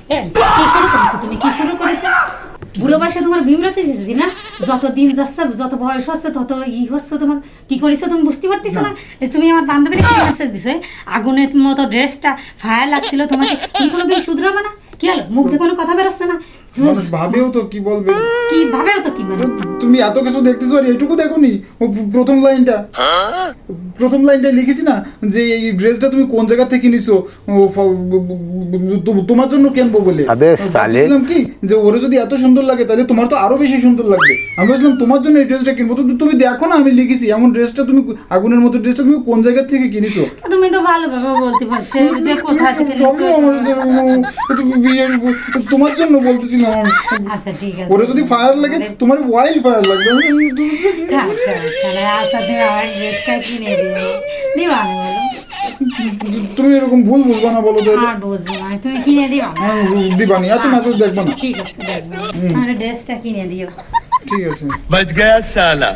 কি শুরু করেছো তুমি? কি শুরু করেছো? বুড়ো বয়সে তোমার বিমরাতে দিয়েছি না? যত দিন যাচ্ছে, যত বয়স হচ্ছে, তত হচ্ছে তোমার। কি করেছো তুমি বুঝতে পারতেছো না? তুমি আমার বান্ধবীকে কি মেসেজ দিছো? আগুনের মতো ড্রেসটা ফায়ার লাগছিল তোমাকে, তুমি কোনোদিন শুধরাবে না? কি হলো? মুখ থেকে কোনো কথা বেরোচ্ছে না? মানুষ ভাবেও তো কি বলবে। কি ভাবেও তো কি বলবে? তুমি এত কিছু দেখতেছো আর এইটুকু দেখোনি? ও প্রথম লাইনটা লিখেছি না যে এই ড্রেসটা তুমি কোন জায়গা থেকে নিছো, তোমার জন্য কিনবো বলে। আবে সালে। ভাবছিলাম কি যে ওরে যদি এত সুন্দর লাগে তাহলে তোমার তো আরো বেশি সুন্দর লাগবে। আমি ভাবছিলাম তোমার জন্য এই ড্রেসটা কিনবো। তো তুমি দেখো না আমি লিখেছি এমন ড্রেসটা তুমি, আগুনের মতো ড্রেসটা তুমি কোন জায়গা থেকে কিনেছো। তুমি তো ভালোভাবে বলতে পারতে যে কোথা থেকে নিছো। তোমার জন্য বলতেছিলাম। আচ্ছা ঠিক আছে। ওরে যদি ফায়ার লাগে তোমার ওয়াইল্ড ফায়ার লাগবে। থাক, তাহলে আচ্ছা তুমি আমার ড্রেসটা কিনে দিও। দিবা না বলো? তুমি এরকম ভুল বুঝবা না বলো তো। আর বুঝবো না, তুমি কিনে দিবা না? দিবানি, এত মেসেজ দেখবা না। ঠিক আছে, দেখবো। আমার ড্রেসটা কিনে দিও। ঠিক আছে। बच गया साला।